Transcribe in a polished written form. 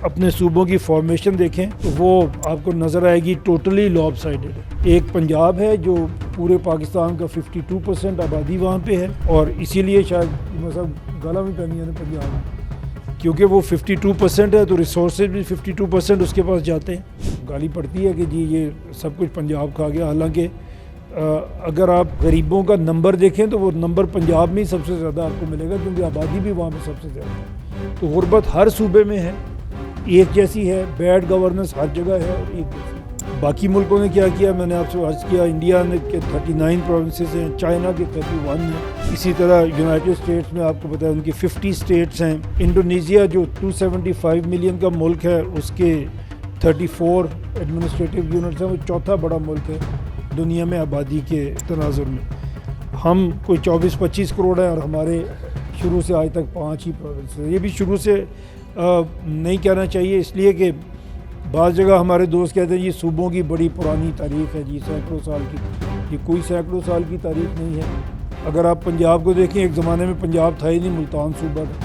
اپنے صوبوں کی فارمیشن دیکھیں تو وہ آپ کو نظر آئے گی ٹوٹلی لاب سائڈڈ ہے۔ ایک پنجاب ہے جو پورے پاکستان کا 52% آبادی وہاں پہ ہے، اور اسی لیے شاید مطلب گالا بھی پہنی ہے پنجاب میں، کیونکہ وہ 52% ہے تو ریسورسز بھی 52% اس کے پاس جاتے ہیں۔ گالی پڑتی ہے کہ جی یہ سب کچھ پنجاب کھا گیا، حالانکہ اگر آپ غریبوں کا نمبر دیکھیں تو وہ نمبر پنجاب میں ہی سب سے زیادہ آپ کو ملے گا، کیونکہ آبادی بھی وہاں پہ سب سے زیادہ ہے۔ تو غربت ہر صوبے میں ہے، ایک جیسی ہے، بیڈ گورننس ہر جگہ ہے اور ایک جیسی۔ باقی ملکوں نے کیا کیا میں نے آپ سے عرض کیا، انڈیا نے کے 39 پروونسز ہیں، چائنا کے 31 ہیں، اسی طرح یونائٹڈ اسٹیٹس میں آپ کو پتہ ہے ان کی 50 اسٹیٹس ہیں۔ انڈونیشیا جو 275 ملین کا ملک ہے، اس کے 34 ایڈمنسٹریٹو یونٹس ہیں، وہ چوتھا بڑا ملک ہے دنیا میں آبادی کے تناظر میں۔ ہم کوئی 24-25 کروڑ ہیں اور ہمارے شروع سے آج تک 5 ہی پروونس ہیں۔ یہ بھی شروع سے نہیں کہنا چاہیے، اس لیے کہ بعض جگہ ہمارے دوست کہتے ہیں یہ صوبوں کی بڑی پرانی تاریخ ہے، جی سینکڑوں سال کی۔ یہ کوئی سینکڑوں سال کی تاریخ نہیں ہے۔ اگر آپ پنجاب کو دیکھیں، ایک زمانے میں پنجاب تھا ہی نہیں، ملتان صوبہ تھا۔